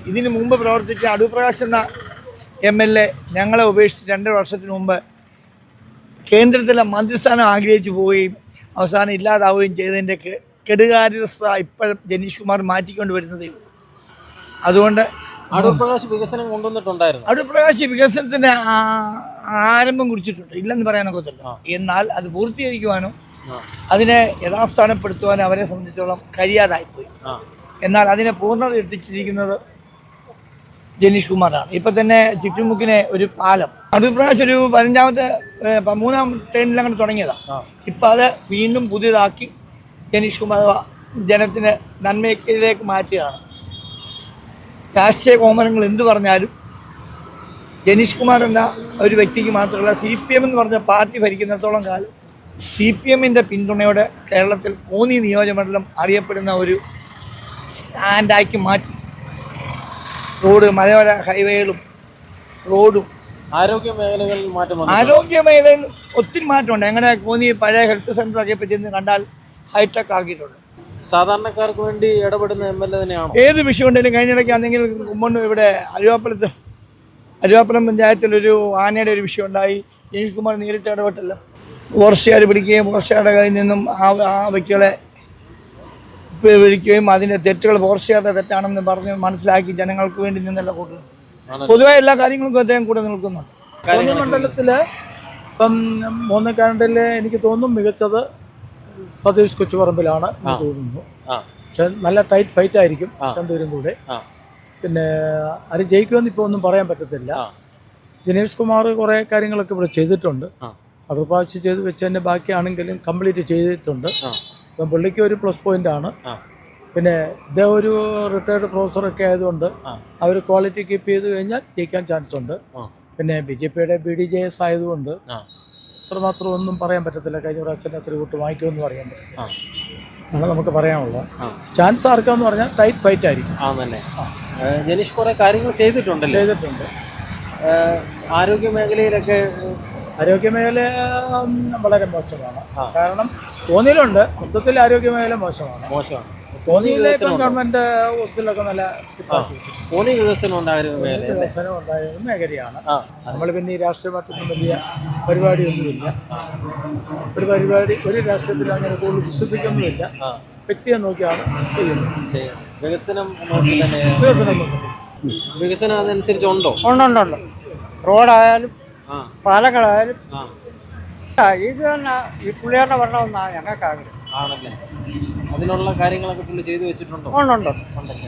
ഇതിനു മുമ്പ് പ്രവർത്തിച്ച അടൂർ പ്രകാശ് എന്ന MLA ഞങ്ങളെ ഉപേക്ഷിച്ച് 2 വർഷത്തിന് മുമ്പ് കേന്ദ്രത്തിലെ മന്ത്രിസ്ഥാനം ആഗ്രഹിച്ചു പോവുകയും അവസാനം ഇല്ലാതാവുകയും ചെയ്തതിൻ്റെ കെടുകാര്യസ്ഥ ഇപ്പോഴും ജനീഷ് കുമാർ മാറ്റിക്കൊണ്ട് വരുന്നതേ ഉള്ളൂ. അതുകൊണ്ട് അടൂർ പ്രകാശ് വികസനം കൊണ്ടുവന്നിട്ടുണ്ടായിരുന്നു. അടൂർ പ്രകാശ് വികസനത്തിന് ആരംഭം കുറിച്ചിട്ടുണ്ട്, ഇല്ലെന്ന് പറയാനൊക്കത്തില്ല. എന്നാൽ അത് പൂർത്തീകരിക്കുവാനോ അതിനെ യഥാസ്ഥാനപ്പെടുത്തുവാനോ അവരെ സംബന്ധിച്ചോളം കഴിയാതായിപ്പോയി. എന്നാൽ അതിനെ പൂർണ്ണത എത്തിച്ചിരിക്കുന്നത് ജനീഷ് കുമാറാണ്. ഇപ്പം തന്നെ ചുറ്റുമുക്കിനെ ഒരു പാലം അടൂർ പ്രകാശ് ഒരു 3-ാം ടേണിലങ്ങനെ തുടങ്ങിയതാണ്. ഇപ്പം അത് വീണ്ടും പുതിയതാക്കി ജനീഷ് കുമാർ ജനത്തിന് നന്മയിലേക്ക് മാറ്റുകയാണ്. രാഷ്ട്രീയ കോമരങ്ങൾ എന്ത് പറഞ്ഞാലും ജനീഷ് കുമാർ എന്ന ഒരു വ്യക്തിക്ക് മാത്രമല്ല, CPM എന്ന് പറഞ്ഞ പാർട്ടി ഭരിക്കുന്നിടത്തോളം കാലം CPMൻ്റെ പിന്തുണയോടെ കേരളത്തിൽ കോന്നി നിയോജകമണ്ഡലം അറിയപ്പെടുന്ന ഒരു സ്റ്റാൻഡാക്കി മാറ്റി. റോഡ്, മലയോര ഹൈവേകളും റോഡും ആരോഗ്യ മേഖലകളിൽ മാറ്റം. ആരോഗ്യ മേഖലയിൽ ഒത്തിരി മാറ്റമുണ്ട്. അങ്ങനെ കോന്നി പഴയ ഹെൽത്ത് സെൻ്ററൊക്കെ ഇപ്പോൾ ചെന്ന് കണ്ടാൽ ഹൈടെക് ആക്കിയിട്ടുണ്ട്. സാധാരണക്കാർക്ക് വേണ്ടി ഇടപെടുന്ന MLA തന്നെയാണ്. ഏത് വിഷയം ഉണ്ടെങ്കിലും കഴിഞ്ഞിടയ്ക്കാണെങ്കിൽ കുമ്മണ്ണൂർ ഇവിടെ അരുവാപ്പുറം പഞ്ചായത്തിലൊരു ആനയുടെ ഒരു വിഷയം ഉണ്ടായി. ജനീഷ് കുമാർ നേരിട്ട് ഇടപെട്ടല്ല. ഫോറസ്റ്റുകാർ പിടിക്കുകയും ഫോറസ്റ്റുകാരുടെ കയ്യിൽ നിന്നും ആ വ്യക്തികളെ വിളിക്കുകയും അതിൻ്റെ തെറ്റുകൾ ഫോറസ്റ്റുകാരുടെ തെറ്റാണെന്ന് പറഞ്ഞ് മനസ്സിലാക്കി ജനങ്ങൾക്ക് വേണ്ടി നിന്നല്ല കൂട്ടുന്നത്. പൊതുവെ എല്ലാ കാര്യങ്ങൾക്കും അദ്ദേഹം കൂടെ നിൽക്കുന്നുണ്ട്. കോന്നി മണ്ഡലത്തിൽ ഇപ്പം 3 കാൻഡിൽ എനിക്ക് തോന്നുന്നു മികച്ചത് സതീഷ് കൊച്ചുപറമ്പിലാണ് തോന്നുന്നു. പക്ഷെ നല്ല ടൈറ്റ് ഫൈറ്റ് ആയിരിക്കും രണ്ടുപേരും കൂടെ. പിന്നെ അത് ജയിക്കുമെന്ന് ഇപ്പോൾ ഒന്നും പറയാൻ പറ്റത്തില്ല. ദിനേഷ് കുമാർ കുറേ കാര്യങ്ങളൊക്കെ ഇവിടെ ചെയ്തിട്ടുണ്ട്. അടൂർ പ്രകാശ് ചെയ്ത് വെച്ചതിൻ്റെ ബാക്കിയാണെങ്കിലും കംപ്ലീറ്റ് ചെയ്തിട്ടുണ്ട്. ഇപ്പം പുള്ളിക്ക് ഒരു പ്ലസ് പോയിൻ്റാണ്. പിന്നെ ഇദ്ദേഹം ഒരു റിട്ടയർഡ് പ്രൊഫസറൊക്കെ ആയതുകൊണ്ട് അവർ ക്വാളിറ്റി കീപ്പ് ചെയ്ത് കഴിഞ്ഞാൽ ജയിക്കാൻ ചാൻസ് ഉണ്ട്. പിന്നെ BJPയുടെ BDJS ആയതുകൊണ്ട് അത്രമാത്രം ഒന്നും പറയാൻ പറ്റത്തില്ല. കഴിഞ്ഞ പ്രാവശ്യം അത്ര കൂട്ട് വാങ്ങിക്കുമെന്ന് പറയാൻ പറ്റില്ല. ആണ് നമുക്ക് പറയാനുള്ളത്. ചാൻസ് ആർക്കാന്ന് പറഞ്ഞാൽ ടൈറ്റ് ഫൈറ്റ് ആയിരിക്കും. ജനീഷ് കുറേ കാര്യങ്ങൾ ചെയ്തിട്ടുണ്ട്. ആരോഗ്യ മേഖലയിലൊക്കെ ആരോഗ്യ മേഖല വളരെ മോശമാണ്. കാരണം കോന്നിയിലുണ്ട്, മൊത്തത്തിൽ ആരോഗ്യ മേഖല മോശമാണ്. കോന്നിയിലെ ഗവൺമെന്റ് ഹോസ്പിറ്റലൊക്കെ നല്ല കോന്നി വികസനം ഉണ്ടായിരുന്ന മേഖലയാണ്. നമ്മൾ പിന്നെ ഈ രാഷ്ട്രീയമായിട്ടൊന്നും വലിയ പരിപാടിയൊന്നുമില്ല. ഒരു രാഷ്ട്രീയത്തിൽ അങ്ങനെ കൂടുതൽ വിശ്വസിക്കൊന്നുമില്ല. വ്യക്തിയെ നോക്കിയാണ് ചെയ്യുന്നത്. വികസനം അതനുസരിച്ചുണ്ടോ? ഉണ്ട്. റോഡായാലും പാലങ്ങളായാലും ഇത് തന്നെ ഈ പുള്ളിയുടെ വരണമെന്നാണ് ഞങ്ങൾക്ക് ആഗ്രഹം. ആണല്ലേ? അതിനുള്ള കാര്യങ്ങളൊക്കെ പുള്ളി ചെയ്തു വെച്ചിട്ടുണ്ടോ? ഉണ്ട്.